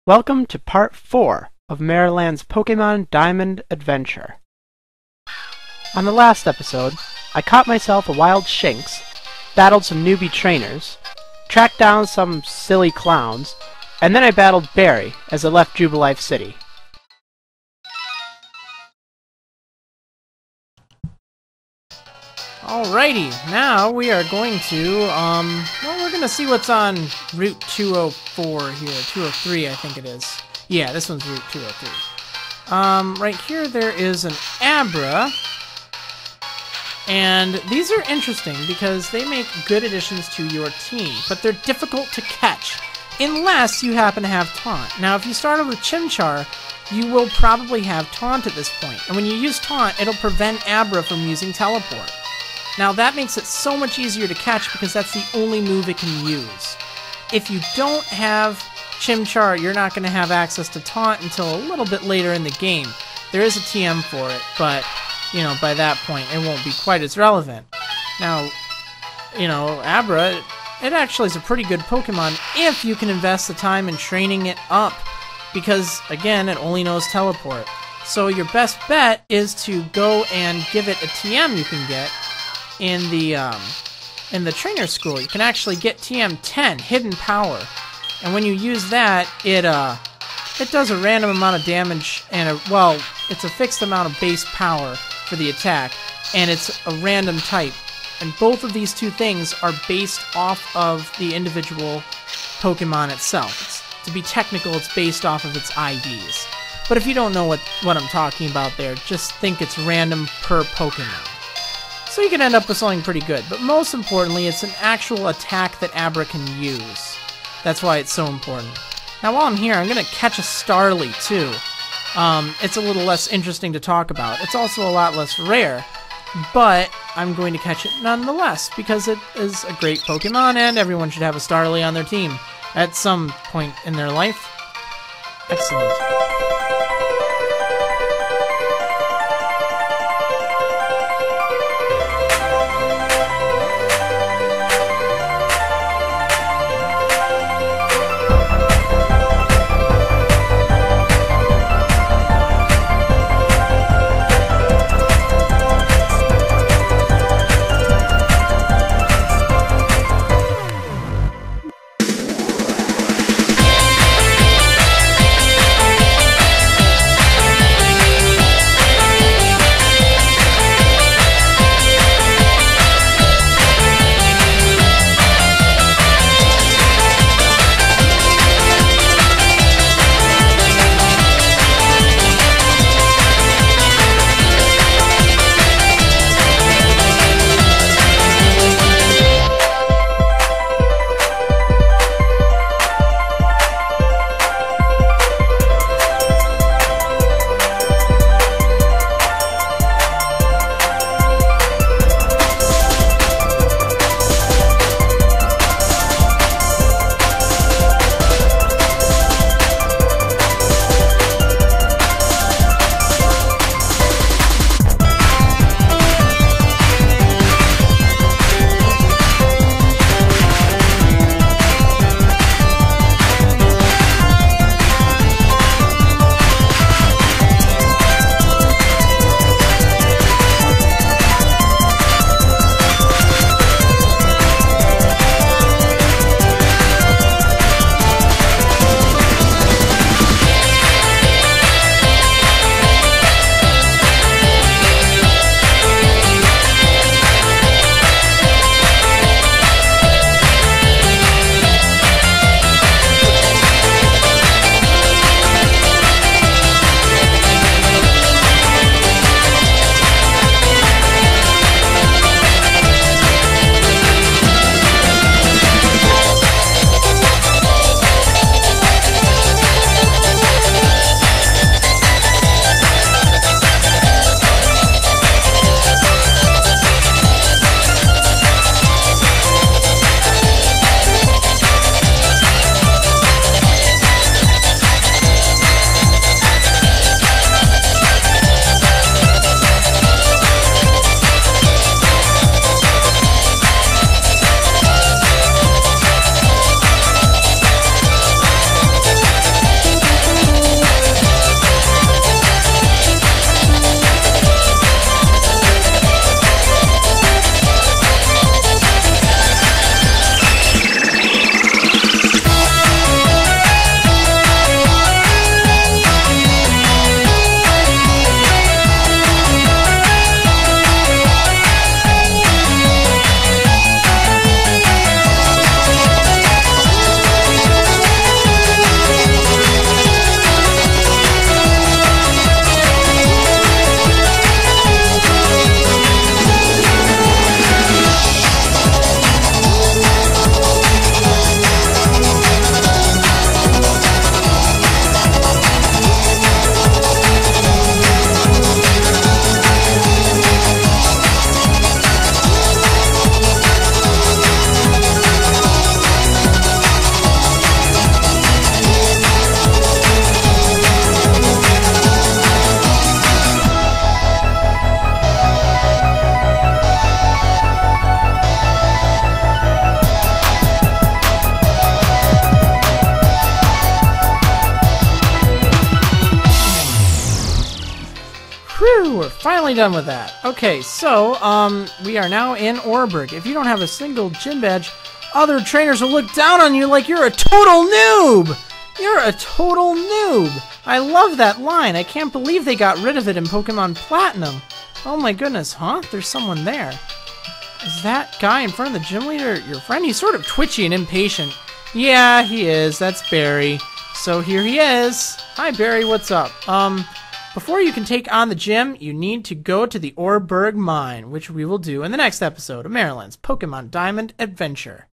Welcome to Part 4 of Marriland's Pokémon Diamond Adventure. On the last episode, I caught myself a wild Shinx, battled some newbie trainers, tracked down some silly clowns, and then I battled Barry as I left Jubilife City. Alrighty, now we are going to, we're going to see what's on Route 204 here, 203 I think it is. Yeah, this one's Route 203. Right here there is an Abra, and these are interesting because they make good additions to your team, but they're difficult to catch, unless you happen to have Taunt. Now, if you start with Chimchar, you will probably have Taunt at this point, and when you use Taunt, it'll prevent Abra from using Teleport. Now that makes it so much easier to catch because that's the only move it can use. If you don't have Chimchar, you're not going to have access to Taunt until a little bit later in the game. There is a TM for it, but, you know, by that point it won't be quite as relevant. Now, you know, Abra, it actually is a pretty good Pokemon if you can invest the time in training it up, because, again, it only knows Teleport. So your best bet is to go and give it a TM you can get in the trainer school. You can actually get TM10, Hidden Power, and when you use that, it does a random amount of damage and it's a fixed amount of base power for the attack, and it's a random type. And both of these two things are based off of the individual Pokemon itself. To be technical, it's based off of its IVs. But if you don't know what I'm talking about there, just think it's random per Pokemon. So you can end up with something pretty good, but most importantly, it's an actual attack that Abra can use. That's why it's so important. Now while I'm here, I'm going to catch a Starly too. It's a little less interesting to talk about. It's also a lot less rare, but I'm going to catch it nonetheless, because it is a great Pokemon, and everyone should have a Starly on their team at some point in their life. Excellent. Finally done with that. Okay, so, we are now in Oreburgh. If you don't have a single gym badge, other trainers will look down on you like you're a total noob! You're a total noob! I love that line. I can't believe they got rid of it in Pokemon Platinum. Oh my goodness, huh? There's someone there. Is that guy in front of the gym leader your friend? He's sort of twitchy and impatient. Yeah, he is. That's Barry. So here he is. Hi, Barry. What's up? Before you can take on the gym, you need to go to the Oreburgh Mine, which we will do in the next episode of Marriland's Pokemon Diamond Adventure.